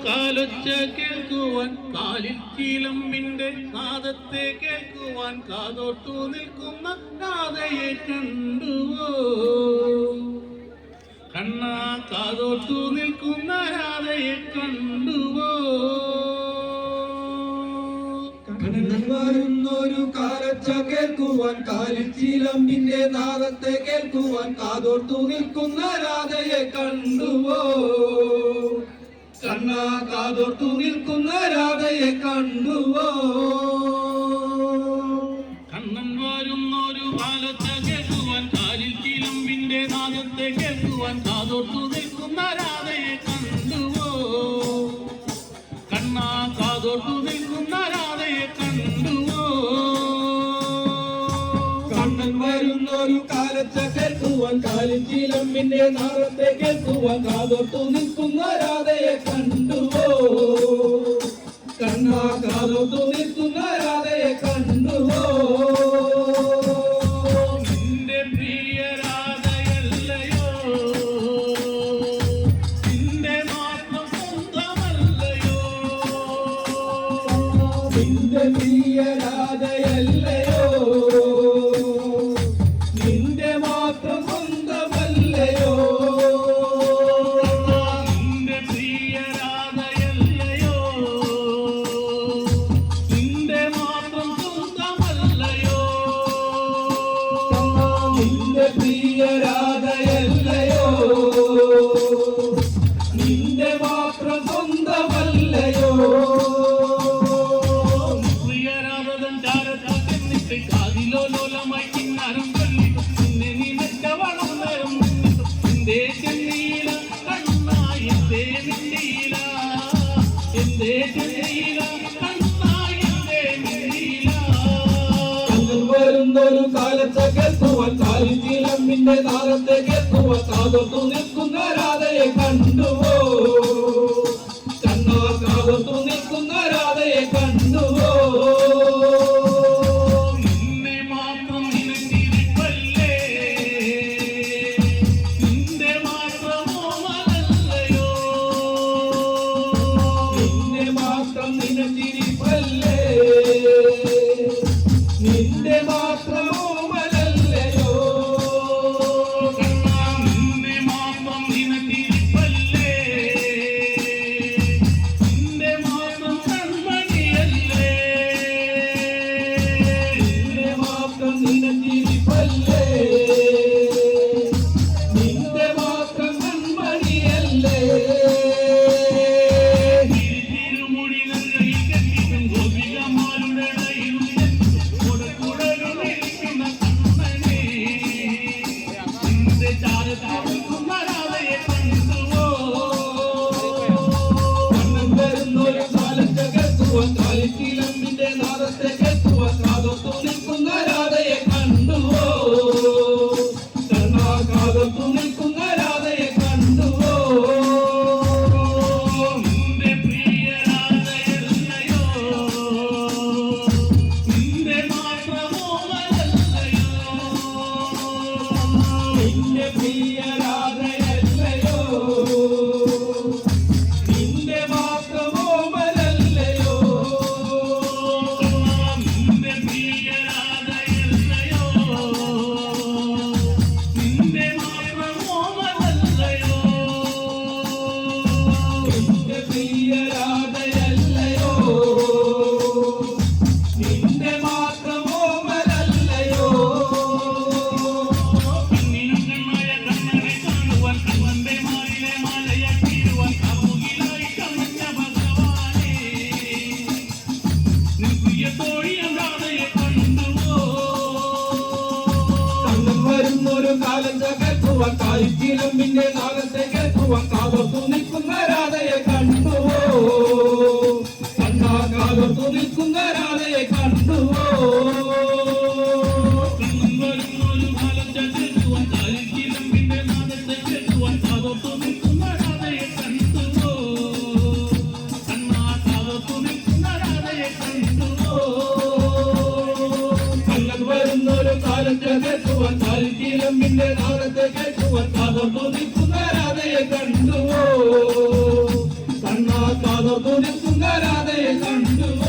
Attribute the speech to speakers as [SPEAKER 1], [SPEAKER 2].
[SPEAKER 1] കാലൊച്ച കേൾക്കുവാൻ, കാലിൽ ചിലമ്പിന്റെ നാദത്തെ കേൾക്കുവാൻ കാതോർത്തു നിൽക്കുന്ന രാധയെ കണ്ടുവോ? കണ്ണാ കാതോർത്തു നിൽക്കുന്ന രാധയെ കണ്ടുവോ?
[SPEAKER 2] വരുന്നൊരു കാലൊച്ച കേൾക്കുവാൻ, കാലിൽ ചിലമ്പിന്റെ നാദത്തെ കേൾക്കുവാൻ കാതോർത്തു നിൽക്കുന്ന രാധയെ കണ്ടുവോ? കണ്ണാ കാതോർത്തു നിൽക്കുന്ന രാധയെ കണ്ടുവോ?
[SPEAKER 1] കണ്ണൻ വരുന്നൊരു കാലൊച്ച കേൾക്കുവാൻ, കാലിൽ ചിലമ്പിന്റെ നാദത്തെ കേൾക്കുവാൻ കാതോർത്തു നിൽക്കുന്ന രാധയെ കണ്ടുവോ? കണ്ണാ കാതോർത്തു നിൽക്കുന്ന രാധയെ കണ്ടുവോ?
[SPEAKER 2] കണ്ണൻ വരുന്നൊരു കാലൊച്ച കേൾക്കുവാൻ, കാലിൽ ചിലമ്പിന്റെ നാദത്തെ കേൾക്കുവാൻ കാതോർത്തു നിൽക്കുന്ന രാധയെ കണ്ടുവോ? കണ്ണാ കാതോർത്തു നിൽക്കുന്ന രാധയെ കണ്ടുവോ?
[SPEAKER 1] നിന്റെ പ്രിയ രാധയല്ലയോ, നിന്റെ മാത്രം സ്വന്തമല്ലയോ?
[SPEAKER 2] നിന്റെ പ്രിയ രാധയല്ലയോ, നിന്റെ മാത്രം സ്വന്തമല്ലയോ?
[SPEAKER 1] നിന്റെ പ്രിയ രാധയല്ലയോ, നിന്റെ മാത്രം സ്വന്തമല്ലയോ?
[SPEAKER 2] നിന്റെ പ്രിയ രാധയല്ലയോ, നിന്റെ മാത്രം സ്വന്തമല്ലയോ?
[SPEAKER 1] പ്രിയരാധൻ ചാരത്താക്കെന്നിട്ട് കാതിലോലോലമായി കിന്നാരം ചൊല്ലി നിന്നെ നിനക്ക വളർന്നേരം എന്തേ ചെന്നീല കണ്ണായി എന്തേ നിന്നീല, എന്തേ ചെന്നീല കണ്ണായി എന്തേ നിന്നീല.
[SPEAKER 2] കണ്ണൻ വരുന്നൊരു കാലത്തെ കേൾക്കുവാൻ, കാലിൽ ചിലമ്പിന്റെ നാദത്തെ കേൾക്കുവാൻ കാതോർത്തു നിൽക്കുന്ന രാധയെ കണ്ടുവോ? കണ്ണാ കാതോർത്തു നിൽക്കുന്ന രാധയെ കണ്ടുവോ?
[SPEAKER 1] നിന്നെ മാത്രം നിനച്ചിരിപ്പല്ലേ, നിന്റെ മാത്രമോ മലല്ലയോ?
[SPEAKER 2] നിന്നെ മാത്രം നിനച്ചിരിപ്പല്ലേ, നിന്റെ മാത്രമോ മലല്ലയോ?
[SPEAKER 1] കണ്ണാ നിന്നെ മാത്രം നിനച്ചിരിപ്പല്ലേ, നിന്റെ മാത്രം കൺമണിയല്ലേ?
[SPEAKER 2] നിന്റെ മാത്രം നിനച്ചിരിപ്പല്ലേ, നിന്റെ മാത്രം കൺമണിയല്ലേ?
[SPEAKER 1] തിരുമുടി നൽകയിൽ കെട്ടിട്ടും ഗോപികമാരുടെ കുടലുമിരിക്കുന്ന കണ്ണനെ നിന്റെ ചാരത്താടുക്കുന്ന രാധയെ കണ്ടുവോ?
[SPEAKER 2] കണ്ണൻ വരുന്നൊരു കാലത്തെ കേൾക്കുവാൻ, കാലിൽ ചിലമ്പിന്റെ നാദത്തെ കേൾക്കുവാൻ കാതോർത്തു നിൽക്കുന്ന രാധയെ കണ്ടുവോ? കണ്ണാ കാതോർത്തു നിൽക്കുന്ന രാധയെ കണ്ടുവോ?
[SPEAKER 1] നിന്റെ പ്രിയ രാധയല്ലയോ, നിന്റെ മാത്രമോ മലല്ലയോ?
[SPEAKER 2] നിന്റെ പ്രിയ രാധയല്ലയോ, നിന്റെ മാത്രമോ മലല്ലയോ?
[SPEAKER 1] നിന്റെ പ്രിയ രാധയല്ലയോ, നിന്റെ മാത്രമോ മലല്ലയോ?
[SPEAKER 2] നിന്റെ പ്രിയ രാധയല്ലയോ, നിന്റെ മാത്രമോ മലല്ലയോ?
[SPEAKER 1] കണ്ണിനും കണ്ണായ കണ്ണനെ കാണുവാൻ, കണ്ണന്റെ മാറിലെ മാലയാക്കിടുവാൻ കമുകിലായി കമഞ്ഞ ഭഗവാനേ, നിൻ പ്രിയ തോഴിയ രാധയെ കണ്ടുവോ?
[SPEAKER 2] കണ്ണൻ വരുന്നൊരു കാലത്തെ കേൾക്കുവാൻ, കാലിൽ ചിലമ്പിന്റെ നാദത്തെ കേൾക്കുവാൻ കാതോർത്തു നിൽക്കുന്ന രാധയെ കണ്ടുവോ? കണ്ണാ കാതോർത്തു നിൽക്കുന്ന രാധയെ കണ്ടുവോ?
[SPEAKER 1] കണ്ണൻ വരുന്നൊരു കാലത്തെ കേൾക്കുവാൻ, കാലിൽ ചിലമ്പിന്റെ നാദത്തെ കേൾക്കുവാൻ കാതോർത്തു നിൽക്കുന്ന രാധയെ കണ്ടുവോ? കണ്ണാ കാതോർത്തു നിൽക്കുന്ന രാധയെ കണ്ടുവോ?
[SPEAKER 2] കണ്ണൻ വരുന്നൊരു കാലത്തെ കേൾക്കുവാൻ, കാലിൽ ചിലമ്പിന്റെ നാദത്തെ കേൾക്കുവാൻ കാതോർത്തു നിൽക്കുന്ന രാധയെ കണ്ടുവോ? കണ്ണാ കാതോർത്തു കാതോർത്തു നിൽക്കുന്ന രാധയെ കണ്ടു